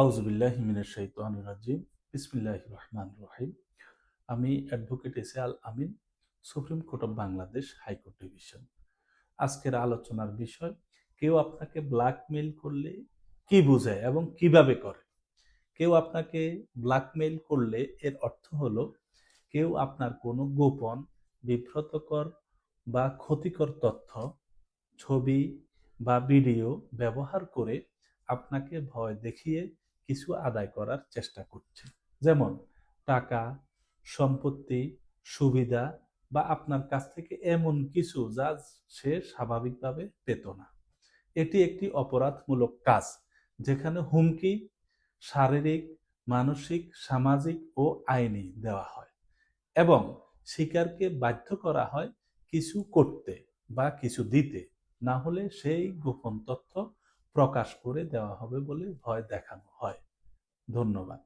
আউযুবিল্লাহি মিনাশ শাইতানির রাজিম। বিসমিল্লাহির রহমানির রহিম। আমি অ্যাডভোকেট এসে আল আমিন, supreme court of Bangladesh high court division. আজকের আলোচনার বিষয়, কেউ আপনাকে ব্ল্যাকমেইল করলে কি বোঝায় এবং কিভাবে করে। কেউ আপনাকে ব্ল্যাকমেইল করলে এর অর্থ হলো কেউ আপনার কোনো গোপন, বিব্রতকর বা ক্ষতিকর তথ্য, ছবি বা ভিডিও ব্যবহার করে আপনাকে ভয় দেখিয়ে কিছু আদায় করার চেষ্টা করছে। যেমন টাকা, সম্পত্তি, সুবিধা বা আপনার কাছ থেকে এমন কিছু যা সে স্বাভাবিকভাবে পেত না। এটি একটি অপরাধমূলক কাজ, যেখানে হুমকি শারীরিক, মানসিক, সামাজিক ও আইনি দেওয়া হয় এবং শিকারকে বাধ্য করা হয় কিছু করতে বা কিছু দিতে, না হলে সেই গোপন তথ্য প্রকাশ করে দেওয়া হবে বলে ভয় দেখানো হয়। ধন্যবাদ।